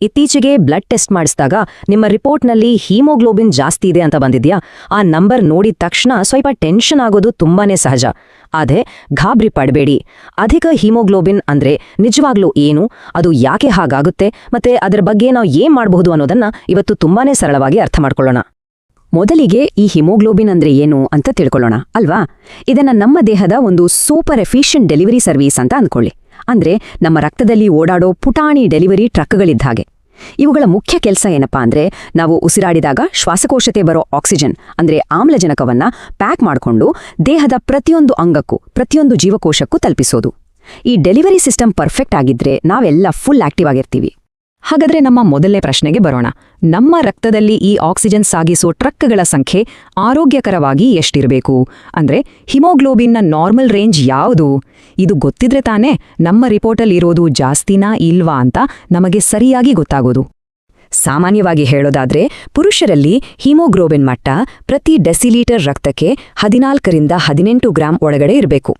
ಇತ್ತೀಚೆಗೆ blood test ಮಾಡಿಸಿದಾಗ ನಿಮ್ಮ ರಿಪೋರ್ಟ್ನಲ್ಲಿ ಹೀಮೋಗ್ಲೋಬಿನ್ ಜಾಸ್ತಿ ಇದೆ ಅಂತ ಬಂದಿದ್ಯಾ? ಆ ನಂಬರ್ ನೋಡಿದ ತಕ್ಷಣ ಸ್ವಲ್ಪ ಟೆನ್ಷನ್ ಆಗೋದು ತುಂಬಾನೇ ಸಹಜ. ಆದರೆ ಗಾಬರಿ ಪಡಬೇಡಿ. ಅಧಿಕ ಹೀಮೋಗ್ಲೋಬಿನ್ ಅಂದ್ರೆ ನಿಜವಾಗ್ಲೂ ಏನು, ಅದು ಯಾಕೆ ಹಾಗಾಗುತ್ತೆ, ಮತ್ತೆ ಅದರ ಬಗ್ಗೆ ನಾವು ಏನ್ ಮಾಡಬಹುದು ಅನ್ನೋದನ್ನ ಇವತ್ತು ತುಂಬಾನೇ ಸರಳವಾಗಿ ಅರ್ಥ ಮಾಡ್ಕೊಳ್ಳೋಣ. ಮೊದಲಿಗೆ ಈ ಹಿಮೋಗ್ಲೋಬಿನ್ ಅಂದ್ರೆ ಏನು ಅಂತ ತಿಳ್ಕೊಳ್ಳೋಣ ಅಲ್ವಾ? ಇದನ್ನ ನಮ್ಮ ದೇಹದ ಒಂದು ಸೂಪರ್ ಎಫಿಷಿಯಂಟ್ ಡೆಲಿವರಿ ಸರ್ವೀಸ್ ಅಂತ ಅಂದ್ಕೊಳ್ಳಿ. ಅಂದ್ರೆ ನಮ್ಮ ರಕ್ತದಲ್ಲಿ ಓಡಾಡೋ ಪುಟಾಣಿ ಡೆಲಿವರಿ ಟ್ರಕ್ಗಳಿದ್ದ ಹಾಗೆ. ಇವುಗಳ ಮುಖ್ಯ ಕೆಲಸ ಏನಪ್ಪಾ ಅಂದ್ರೆ, ನಾವು ಉಸಿರಾಡಿದಾಗ ಶ್ವಾಸಕೋಶತೆ ಬರೋ ಆಕ್ಸಿಜನ್ ಅಂದ್ರೆ ಆಮ್ಲಜನಕವನ್ನ ಪ್ಯಾಕ್ ಮಾಡಿಕೊಂಡು ದೇಹದ ಪ್ರತಿಯೊಂದು ಅಂಗಕ್ಕೂ ಪ್ರತಿಯೊಂದು ಜೀವಕೋಶಕ್ಕೂ ತಲುಪಿಸೋದು. ಈ ಡೆಲಿವರಿ ಸಿಸ್ಟಮ್ ಪರ್ಫೆಕ್ಟ್ ಆಗಿದ್ರೆ ನಾವೆಲ್ಲ ಫುಲ್ ಆಕ್ಟಿವ್ ಆಗಿರ್ತೀವಿ. ಹಾಗಾದ್ರೆ ನಮ್ಮ ಮೊದಲನೇ ಪ್ರಶ್ನೆಗೆ ಬರೋಣ. ನಮ್ಮ ರಕ್ತದಲ್ಲಿ ಈ ಆಕ್ಸಿಜನ್ ಸಾಗಿಸೋ ಟ್ರಕ್ಗಳ ಸಂಖ್ಯೆ ಆರೋಗ್ಯಕರವಾಗಿ ಎಷ್ಟಿರಬೇಕು? ಅಂದ್ರೆ ಹಿಮೋಗ್ಲೋಬಿನ್ನ ನಾರ್ಮಲ್ ರೇಂಜ್ ಯಾವುದು? ಇದು ಗೊತ್ತಿದ್ರೆ ತಾನೇ ನಮ್ಮ ರಿಪೋರ್ಟಲ್ಲಿ ಇರೋದು ಜಾಸ್ತಿನಾ ಇಲ್ವಾ ಅಂತ ನಮಗೆ ಸರಿಯಾಗಿ ಗೊತ್ತಾಗೋದು. ಸಾಮಾನ್ಯವಾಗಿ ಹೇಳೋದಾದ್ರೆ ಪುರುಷರಲ್ಲಿ ಹಿಮೋಗ್ಲೋಬಿನ್ ಮಟ್ಟ ಪ್ರತಿ ಡೆಸಿಲೀಟರ್ ರಕ್ತಕ್ಕೆ 14ರಿಂದ 18 ಗ್ರಾಂ ಒಳಗಡೆ ಇರಬೇಕು.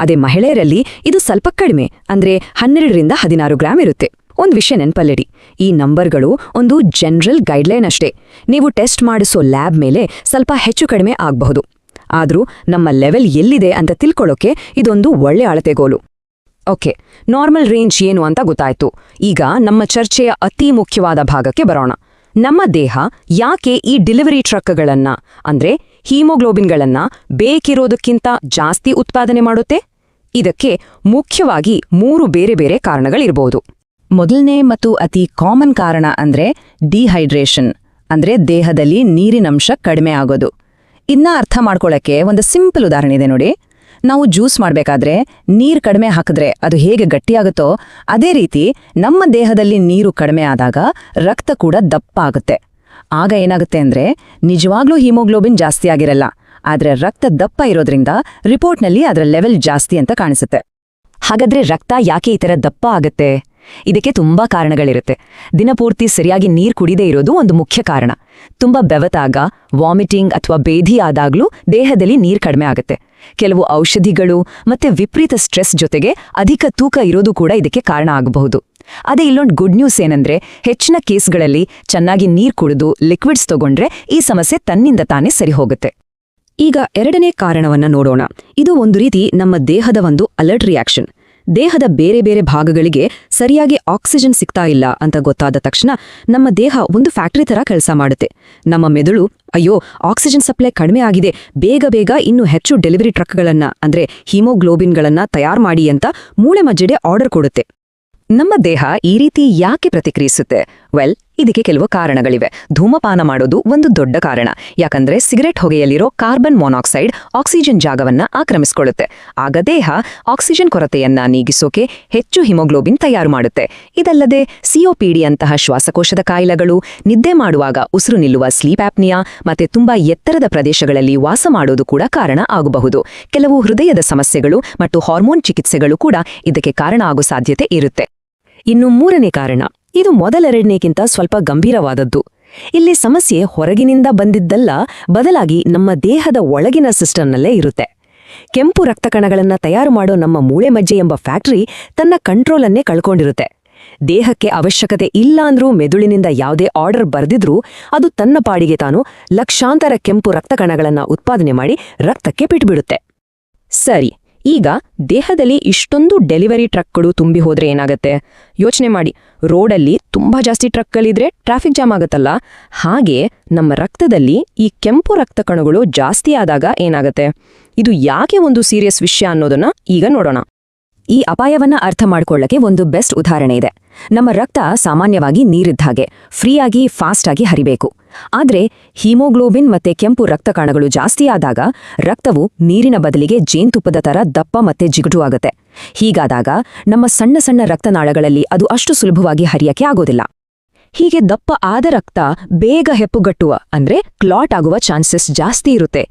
ಅದೇ ಮಹಿಳೆಯರಲ್ಲಿ ಇದು ಸ್ವಲ್ಪ ಕಡಿಮೆ, ಅಂದ್ರೆ 12ರಿಂದ 16 ಗ್ರಾಂ ಇರುತ್ತೆ. ಒಂದು ವಿಷಯ ನೆನಪಲ್ಲಿಡಿ, ಈ ನಂಬರ್ಗಳು ಒಂದು ಜನರಲ್ ಗೈಡ್ಲೈನ್ ಅಷ್ಟೇ. ನೀವು ಟೆಸ್ಟ್ ಮಾಡಿಸೋ ಲ್ಯಾಬ್ ಮೇಲೆ ಸ್ವಲ್ಪ ಹೆಚ್ಚು ಕಡಿಮೆ ಆಗಬಹುದು. ಆದ್ರೂ ನಮ್ಮ ಲೆವೆಲ್ ಎಲ್ಲಿದೆ ಅಂತ ತಿಳ್ಕೊಳ್ಳೋಕೆ ಇದೊಂದು ಒಳ್ಳೆ ಅಳತೆಗೋಲು. ಓಕೆ, ನಾರ್ಮಲ್ ರೇಂಜ್ ಏನು ಅಂತ ಗೊತ್ತಾಯ್ತು. ಈಗ ನಮ್ಮ ಚರ್ಚೆಯ ಅತಿ ಮುಖ್ಯವಾದ ಭಾಗಕ್ಕೆ ಬರೋಣ. ನಮ್ಮ ದೇಹ ಯಾಕೆ ಈ ಡೆಲಿವರಿ ಟ್ರಕ್ಗಳನ್ನ ಅಂದ್ರೆ ಹೀಮೋಗ್ಲೋಬಿನ್ಗಳನ್ನ ಬೇಕಿರೋದಕ್ಕಿಂತ ಜಾಸ್ತಿ ಉತ್ಪಾದನೆ ಮಾಡುತ್ತೆ? ಇದಕ್ಕೆ ಮುಖ್ಯವಾಗಿ 3 ಬೇರೆ ಬೇರೆ ಕಾರಣಗಳಿರ್ಬೋದು. ಮೊದಲನೇ ಮತ್ತು ಅತಿ ಕಾಮನ್ ಕಾರಣ ಅಂದ್ರೆ ಡಿಹೈಡ್ರೇಷನ್, ಅಂದ್ರೆ ದೇಹದಲ್ಲಿ ನೀರಿನಂಶ ಕಡಿಮೆ ಆಗೋದು. ಇನ್ನ ಅರ್ಥ ಮಾಡ್ಕೊಳ್ಳಕ್ಕೆ ಒಂದು ಸಿಂಪಲ್ ಉದಾಹರಣೆ ಇದೆ ನೋಡಿ. ನಾವು ಜ್ಯೂಸ್ ಮಾಡಬೇಕಾದ್ರೆ ನೀರು ಕಡಿಮೆ ಹಾಕಿದ್ರೆ ಅದು ಹೇಗೆ ಗಟ್ಟಿಯಾಗುತ್ತೋ ಅದೇ ರೀತಿ ನಮ್ಮ ದೇಹದಲ್ಲಿ ನೀರು ಕಡಿಮೆ ಆದಾಗ ರಕ್ತ ಕೂಡ ದಪ್ಪ ಆಗುತ್ತೆ. ಆಗ ಏನಾಗುತ್ತೆ ಅಂದ್ರೆ ನಿಜವಾಗ್ಲೂ ಹಿಮೋಗ್ಲೋಬಿನ್ ಜಾಸ್ತಿ ಆಗಿರಲ್ಲ, ಆದ್ರೆ ರಕ್ತ ದಪ್ಪ ಇರೋದ್ರಿಂದ ರಿಪೋರ್ಟ್ನಲ್ಲಿ ಅದರ ಲೆವೆಲ್ ಜಾಸ್ತಿ ಅಂತ ಕಾಣಿಸುತ್ತೆ. ಹಾಗಾದ್ರೆ ರಕ್ತ ಯಾಕೆ ಈ ಥರ ದಪ್ಪ ಆಗುತ್ತೆ? ಇದಕ್ಕೆ ತುಂಬಾ ಕಾರಣಗಳಿರುತ್ತೆ. ದಿನಪೂರ್ತಿ ಸರಿಯಾಗಿ ನೀರು ಕುಡಿದೇ ಇರೋದು ಒಂದು ಮುಖ್ಯ ಕಾರಣ. ತುಂಬಾ ಬೆವತಾಗ, ವಾಮಿಟಿಂಗ್ ಅಥವಾ ಬೇಧಿ ಆದಾಗ್ಲೂ ದೇಹದಲ್ಲಿ ನೀರು ಕಡಿಮೆ ಆಗುತ್ತೆ. ಕೆಲವು ಔಷಧಿಗಳು ಮತ್ತೆ ವಿಪರೀತ ಸ್ಟ್ರೆಸ್ ಜೊತೆಗೆ ಅಧಿಕ ತೂಕ ಇರೋದು ಕೂಡ ಇದಕ್ಕೆ ಕಾರಣ ಆಗಬಹುದು. ಅದೇ ಇಲ್ಲೊಂದು ಗುಡ್ ನ್ಯೂಸ್ ಏನಂದ್ರೆ, ಹೆಚ್ಚಿನ ಕೇಸ್ಗಳಲ್ಲಿ ಚೆನ್ನಾಗಿ ನೀರು ಕುಡಿದು ಲಿಕ್ವಿಡ್ಸ್ ತಗೊಂಡ್ರೆ ಈ ಸಮಸ್ಯೆ ತನ್ನಿಂದ ತಾನೇ ಸರಿ ಹೋಗುತ್ತೆ. ಈಗ ಎರಡನೇ ಕಾರಣವನ್ನ ನೋಡೋಣ. ಇದು ಒಂದು ರೀತಿ ನಮ್ಮ ದೇಹದ ಒಂದು ಅಲರ್ಟ್ ರಿಯಾಕ್ಷನ್. ದೇಹದ ಬೇರೆ ಬೇರೆ ಭಾಗಗಳಿಗೆ ಸರಿಯಾಗಿ ಆಕ್ಸಿಜನ್ ಸಿಗ್ತಾ ಇಲ್ಲ ಅಂತ ಗೊತ್ತಾದ ತಕ್ಷಣ ನಮ್ಮ ದೇಹ ಒಂದು ಫ್ಯಾಕ್ಟರಿ ತರ ಕೆಲಸ ಮಾಡುತ್ತೆ. ನಮ್ಮ ಮೆದುಳು ಅಯ್ಯೋ ಆಕ್ಸಿಜನ್ ಸಪ್ಲೈ ಕಡಿಮೆ ಆಗಿದೆ, ಬೇಗ ಬೇಗ ಇನ್ನೂ ಹೆಚ್ಚು ಡೆಲಿವರಿ ಟ್ರಕ್ಗಳನ್ನ ಅಂದ್ರೆ ಹಿಮೋಗ್ಲೋಬಿನ್ಗಳನ್ನ ತಯಾರು ಮಾಡಿ ಅಂತ ಮೂಳೆ ಮಜ್ಜೆಡೆ ಆರ್ಡರ್ ಕೊಡುತ್ತೆ. ನಮ್ಮ ದೇಹ ಈ ರೀತಿ ಯಾಕೆ ಪ್ರತಿಕ್ರಿಯಿಸುತ್ತೆ? ಇದಕ್ಕೆ ಕೆಲವು ಕಾರಣಗಳಿವೆ. ಧೂಮಪಾನ ಮಾಡೋದು ಒಂದು ದೊಡ್ಡ ಕಾರಣ. ಯಾಕಂದ್ರೆ ಸಿಗರೆಟ್ ಹೊಗೆಯಲ್ಲಿರೋ ಕಾರ್ಬನ್ ಮೊನಾಕ್ಸೈಡ್ ಆಕ್ಸಿಜನ್ ಜಾಗವನ್ನ ಆಕ್ರಮಿಸಿಕೊಳ್ಳುತ್ತೆ. ಆಗ ದೇಹ ಆಕ್ಸಿಜನ್ ಕೊರತೆಯನ್ನ ನೀಗಿಸೋಕೆ ಹೆಚ್ಚು ಹಿಮೋಗ್ಲೋಬಿನ್ ತಯಾರು ಮಾಡುತ್ತೆ. ಇದಲ್ಲದೆ ಸಿಒಪಿಡಿ ಅಂತಹ ಶ್ವಾಸಕೋಶದ ಕಾಯಿಲೆಗಳು, ನಿದ್ದೆ ಮಾಡುವಾಗ ಉಸಿರು ನಿಲ್ಲುವ ಸ್ಲೀಪ್ ಆಪ್ನಿಯಾ ಮತ್ತೆ ತುಂಬಾ ಎತ್ತರದ ಪ್ರದೇಶಗಳಲ್ಲಿ ವಾಸ ಮಾಡೋದು ಕೂಡ ಕಾರಣ ಆಗಬಹುದು. ಕೆಲವು ಹೃದಯದ ಸಮಸ್ಯೆಗಳು ಮತ್ತು ಹಾರ್ಮೋನ್ ಚಿಕಿತ್ಸೆಗಳು ಕೂಡ ಇದಕ್ಕೆ ಕಾರಣ ಆಗೋ ಸಾಧ್ಯತೆ ಇರುತ್ತೆ. ಇನ್ನು ಮೂರನೇ ಕಾರಣ, ಇದು ಮೊದಲೆರಡನೇಗಿಂತ ಸ್ವಲ್ಪ ಗಂಭೀರವಾದದ್ದು. ಇಲ್ಲಿ ಸಮಸ್ಯೆ ಹೊರಗಿನಿಂದ ಬಂದಿದ್ದಲ್ಲ, ಬದಲಾಗಿ ನಮ್ಮ ದೇಹದ ಒಳಗಿನ ಸಿಸ್ಟಮ್ನಲ್ಲೇ ಇರುತ್ತೆ. ಕೆಂಪು ರಕ್ತಕಣಗಳನ್ನ ತಯಾರು ಮಾಡೋ ನಮ್ಮ ಮೂಳೆ ಮಜ್ಜೆ ಎಂಬ ಫ್ಯಾಕ್ಟರಿ ತನ್ನ ಕಂಟ್ರೋಲನ್ನೇ ಕಳ್ಕೊಂಡಿರುತ್ತೆ. ದೇಹಕ್ಕೆ ಅವಶ್ಯಕತೆ ಇಲ್ಲ ಅಂದ್ರೂ ಮೆದುಳಿನಿಂದ ಯಾವುದೇ ಆರ್ಡರ್ ಬರೆದಿದ್ರೂ ಅದು ತನ್ನ ಪಾಡಿಗೆ ತಾನು ಲಕ್ಷಾಂತರ ಕೆಂಪು ರಕ್ತಕಣಗಳನ್ನ ಉತ್ಪಾದನೆ ಮಾಡಿ ರಕ್ತಕ್ಕೆ ಬಿಟ್ಬಿಡುತ್ತೆ. ಸರಿ, ಈಗ ದೇಹದಲ್ಲಿ ಇಷ್ಟೊಂದು ಡೆಲಿವರಿ ಟ್ರಕ್ಗಳು ತುಂಬಿ ಹೋದ್ರೆ ಏನಾಗತ್ತೆ? ಯೋಚನೆ ಮಾಡಿ, ರೋಡಲ್ಲಿ ತುಂಬಾ ಜಾಸ್ತಿ ಟ್ರಕ್ಗಳಿದ್ರೆ ಟ್ರಾಫಿಕ್ ಜಾಮ್ ಆಗುತ್ತಲ್ಲ, ಹಾಗೆ ನಮ್ಮ ರಕ್ತದಲ್ಲಿ ಈ ಕೆಂಪು ರಕ್ತ ಕಣಗಳು ಜಾಸ್ತಿ ಆದಾಗ ಏನಾಗತ್ತೆ? ಇದು ಯಾಕೆ ಒಂದು ಸೀರಿಯಸ್ ವಿಷಯ ಅನ್ನೋದನ್ನ ಈಗ ನೋಡೋಣ. ಈ ಅಪಾಯವನ್ನ ಅರ್ಥ ಮಾಡ್ಕೊಳ್ಳಕ್ಕೆ ಒಂದು ಬೆಸ್ಟ್ ಉದಾಹರಣೆ ಇದೆ. ನಮ್ಮ ರಕ್ತ ಸಾಮಾನ್ಯವಾಗಿ ನೀರಿದ್ದ ಹಾಗೆ ಫ್ರೀಯಾಗಿ ಫಾಸ್ಟ್ ಆಗಿ ಹರಿಬೇಕು. ಆದ್ರೆ ಹಿಮೋಗ್ಲೋಬಿನ್ ಮತ್ತೆ ಕೆಂಪು ರಕ್ತಕಣಗಳು ಜಾಸ್ತಿ ಆದಾಗ ರಕ್ತವು ನೀರಿನ ಬದಲಿಗೆ ಜೇನುತುಪ್ಪದ ತರ ದಪ್ಪ ಮತ್ತೆ ಜಿಗುಟು ಆಗುತ್ತೆ. ಹೀಗಾದಾಗ ನಮ್ಮ ಸಣ್ಣ ಸಣ್ಣ ರಕ್ತನಾಳಗಳಲ್ಲಿ ಅದು ಅಷ್ಟು ಸುಲಭವಾಗಿ ಹರಿಯಕ್ಕೆ ಆಗೋದಿಲ್ಲ. ಹೀಗೆ ದಪ್ಪ ಆದ ರಕ್ತ ಬೇಗ ಹೆಪ್ಪುಗಟ್ಟುವ ಅಂದ್ರೆ ಕ್ಲಾಟ್ ಆಗುವ ಚಾನ್ಸಸ್ ಜಾಸ್ತಿ ಇರುತ್ತೆ.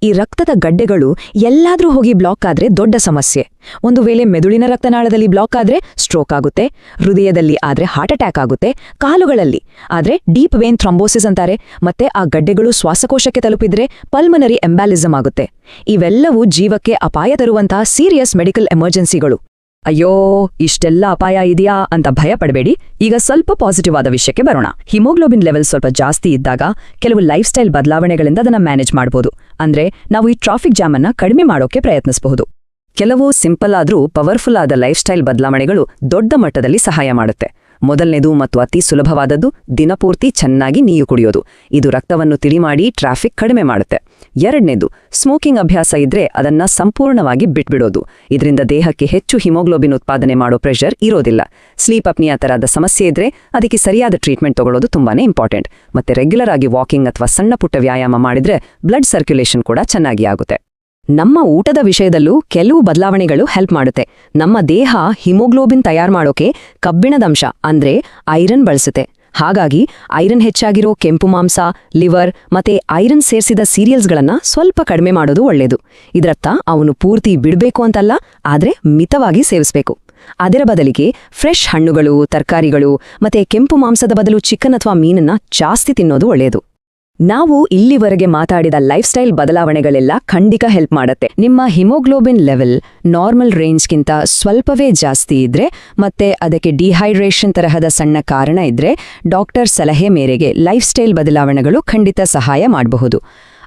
ಈ ರಕ್ತದ ಗಡ್ಡೆಗಳು ಎಲ್ಲಾದ್ರೂ ಹೋಗಿ ಬ್ಲಾಕ್ ಆದ್ರೆ ದೊಡ್ಡ ಸಮಸ್ಯೆ. ಒಂದು ವೇಳೆ ಮೆದುಳಿನ ರಕ್ತನಾಳದಲ್ಲಿ ಬ್ಲಾಕ್ ಆದ್ರೆ ಸ್ಟ್ರೋಕ್ ಆಗುತ್ತೆ, ಹೃದಯದಲ್ಲಿ ಆದ್ರೆ ಹಾರ್ಟ್ ಅಟ್ಯಾಕ್ ಆಗುತ್ತೆ, ಕಾಲುಗಳಲ್ಲಿ ಆದ್ರೆ ಡೀಪ್ ವೇನ್ ಥ್ರಂಬೋಸಿಸ್ ಅಂತಾರೆ, ಮತ್ತೆ ಆ ಗಡ್ಡೆಗಳು ಶ್ವಾಸಕೋಶಕ್ಕೆ ತಲುಪಿದ್ರೆ ಪಲ್ಮನರಿ ಎಂಬ್ಯಾಲಿಸಮ್ ಆಗುತ್ತೆ. ಇವೆಲ್ಲವೂ ಜೀವಕ್ಕೆ ಅಪಾಯ ತರುವಂತಹ ಸೀರಿಯಸ್ ಮೆಡಿಕಲ್ ಎಮರ್ಜೆನ್ಸಿಗಳು. ಅಯ್ಯೋ ಇಷ್ಟೆಲ್ಲ ಅಪಾಯ ಇದೆಯಾ ಅಂತ ಭಯ ಪಡಬೇಡಿ. ಈಗ ಸ್ವಲ್ಪ ಪಾಸಿಟಿವ್ ಆದ ವಿಷಯಕ್ಕೆ ಬರೋಣ. ಹಿಮೋಗ್ಲೋಬಿನ್ ಲೆವೆಲ್ ಸ್ವಲ್ಪ ಜಾಸ್ತಿ ಇದ್ದಾಗ ಕೆಲವು ಲೈಫ್ ಸ್ಟೈಲ್ ಬದಲಾವಣೆಗಳಿಂದ ಅದನ್ನ ಮ್ಯಾನೇಜ್ ಮಾಡಬಹುದು. ಅಂದ್ರೆ ನಾವು ಈ ಟ್ರಾಫಿಕ್ ಜಾಮ್ ಅನ್ನ ಕಡಿಮೆ ಮಾಡೋಕೆ ಪ್ರಯತ್ನಿಸಬಹುದು. ಕೆಲವು ಸಿಂಪಲ್ ಆದ್ರೂ ಪವರ್ಫುಲ್ ಆದ ಲೈಫ್ ಸ್ಟೈಲ್ ಬದಲಾವಣೆಗಳು ದೊಡ್ಡ ಮಟ್ಟದಲ್ಲಿ ಸಹಾಯ ಮಾಡುತ್ತೆ. ಮೊದಲನೇದು ಮತ್ತು ಅತಿ ಸುಲಭವಾದದ್ದು ದಿನಪೂರ್ತಿ ಚೆನ್ನಾಗಿ ನೀರು ಕುಡಿಯೋದು. ಇದು ರಕ್ತವನ್ನು ತಿಳಿ ಮಾಡಿ ಟ್ರಾಫಿಕ್ ಕಡಿಮೆ ಮಾಡುತ್ತೆ. ಎರಡನೇದು ಸ್ಮೋಕಿಂಗ್ ಅಭ್ಯಾಸ ಇದ್ರೆ ಅದನ್ನ ಸಂಪೂರ್ಣವಾಗಿ ಬಿಟ್ಬಿಡೋದು. ಇದರಿಂದ ದೇಹಕ್ಕೆ ಹೆಚ್ಚು ಹಿಮೋಗ್ಲೋಬಿನ್ ಉತ್ಪಾದನೆ ಮಾಡೋ ಪ್ರೆಷರ್ ಇರೋದಿಲ್ಲ. ಸ್ಲೀಪ್ ಅಪ್ನಿಯಾ ತರಹದ ಸಮಸ್ಯೆ ಇದ್ರೆ ಅದಕ್ಕೆ ಸರಿಯಾದ ಟ್ರೀಟ್ಮೆಂಟ್ ತಗೊಳ್ಳೋದು ತುಂಬಾನೇ ಇಂಪಾರ್ಟೆಂಟ್. ಮತ್ತೆ ರೆಗ್ಯುಲರ್ ಆಗಿ ವಾಕಿಂಗ್ ಅಥವಾ ಸಣ್ಣ ಪುಟ್ಟ ವ್ಯಾಯಾಮ ಮಾಡಿದ್ರೆ ಬ್ಲಡ್ ಸರ್ಕ್ಯುಲೇಷನ್ ಕೂಡ ಚೆನ್ನಾಗಿ ಆಗುತ್ತೆ. ನಮ್ಮ ಊಟದ ವಿಷಯದಲ್ಲೂ ಕೆಲವು ಬದಲಾವಣೆಗಳು ಹೆಲ್ಪ್ ಮಾಡುತ್ತೆ. ನಮ್ಮ ದೇಹ ಹಿಮೋಗ್ಲೋಬಿನ್ ತಯಾರು ಮಾಡೋಕೆ ಕಬ್ಬಿಣದಂಶ ಅಂದ್ರೆ ಐರನ್ ಬಳಸುತ್ತೆ. ಹಾಗಾಗಿ ಐರನ್ ಹೆಚ್ಚಾಗಿರೋ ಕೆಂಪು ಮಾಂಸ, ಲಿವರ್ ಮತ್ತೆ ಐರನ್ ಸೇರಿಸಿದ ಸೀರಿಯಲ್ಸ್ಗಳನ್ನ ಸ್ವಲ್ಪ ಕಡಿಮೆ ಮಾಡೋದು ಒಳ್ಳೆಯದು. ಇದರರ್ಥ ಅವನು ಪೂರ್ತಿ ಬಿಡಬೇಕು ಅಂತಲ್ಲ, ಆದ್ರೆ ಮಿತವಾಗಿ ಸೇವಿಸಬೇಕು. ಅದರ ಬದಲಿಗೆ ಫ್ರೆಶ್ ಹಣ್ಣುಗಳು, ತರಕಾರಿಗಳು ಮತ್ತೆ ಕೆಂಪು ಮಾಂಸದ ಬದಲು ಚಿಕನ್ ಅಥವಾ ಮೀನನ್ನ ಜಾಸ್ತಿ ತಿನ್ನೋದು ಒಳ್ಳೆಯದು. ನಾವು ಇಲ್ಲಿವರೆಗೆ ಮಾತಾಡಿದ ಲೈಫ್ ಸ್ಟೈಲ್ ಬದಲಾವಣೆಗಳೆಲ್ಲ ಖಂಡಿತ ಹೆಲ್ಪ್ ಮಾಡುತ್ತೆ. ನಿಮ್ಮ ಹಿಮೋಗ್ಲೋಬಿನ್ ಲೆವೆಲ್ ನಾರ್ಮಲ್ ರೇಂಜ್ಗಿಂತ ಸ್ವಲ್ಪವೇ ಜಾಸ್ತಿ ಇದ್ರೆ ಮತ್ತೆ ಅದಕ್ಕೆ ಡಿಹೈಡ್ರೇಷನ್ ತರಹದ ಸಣ್ಣ ಕಾರಣ ಇದ್ರೆ ಡಾಕ್ಟರ್ ಸಲಹೆ ಮೇರೆಗೆ ಲೈಫ್ ಸ್ಟೈಲ್ ಬದಲಾವಣೆಗಳು ಖಂಡಿತ ಸಹಾಯ ಮಾಡಬಹುದು.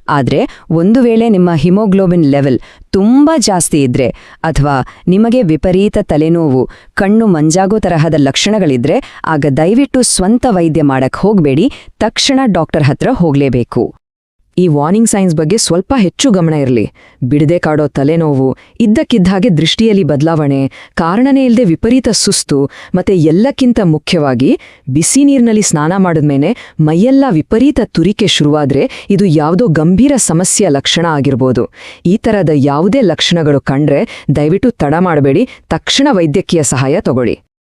ಆದರೆ ಒಂದು ವೇಳೆ ನಿಮ್ಮ ಹಿಮೋಗ್ಲೋಬಿನ್ ಲೆವೆಲ್ ತುಂಬಾ ಜಾಸ್ತಿ ಇದ್ರೆ ಅಥವಾ ನಿಮಗೆ ವಿಪರೀತ ತಲೆನೋವು, ಕಣ್ಣು ಮಂಜಾಗೋ ತರಹದ ಲಕ್ಷಣಗಳಿದ್ರೆ ಆಗ ದಯವಿಟ್ಟು ಸ್ವಂತ ವೈದ್ಯ ಮಾಡಕ್ ಹೋಗ್ಬೇಡಿ, ತಕ್ಷಣ ಡಾಕ್ಟರ್ ಹತ್ರ ಹೋಗ್ಲೇಬೇಕು. ಈ ವಾರ್ನಿಂಗ್ ಸೈನ್ಸ್ ಬಗ್ಗೆ ಸ್ವಲ್ಪ ಹೆಚ್ಚು ಗಮನ ಇರಲಿ. ಬಿಡದೆ ಕಾಡೋ ತಲೆನೋವು, ಇದ್ದಕ್ಕಿದ್ದಾಗೆ ದೃಷ್ಟಿಯಲ್ಲಿ ಬದಲಾವಣೆ, ಕಾರಣನೇ ಇಲ್ಲದೆ ವಿಪರೀತ ಸುಸ್ತು, ಮತ್ತೆ ಎಲ್ಲಕ್ಕಿಂತ ಮುಖ್ಯವಾಗಿ ಬಿಸಿ ನೀರಿನಲ್ಲಿ ಸ್ನಾನ ಮಾಡಿದ್ಮೇಲೆ ಮೈಯೆಲ್ಲ ವಿಪರೀತ ತುರಿಕೆ ಶುರುವಾದ್ರೆ ಇದು ಯಾವುದೋ ಗಂಭೀರ ಸಮಸ್ಯೆಯ ಲಕ್ಷಣ ಆಗಿರ್ಬೋದು. ಈ ಥರದ ಯಾವುದೇ ಲಕ್ಷಣಗಳು ಕಂಡ್ರೆ ದಯವಿಟ್ಟು ತಡ ಮಾಡಬೇಡಿ, ತಕ್ಷಣ ವೈದ್ಯಕೀಯ ಸಹಾಯ ತಗೊಳ್ಳಿ.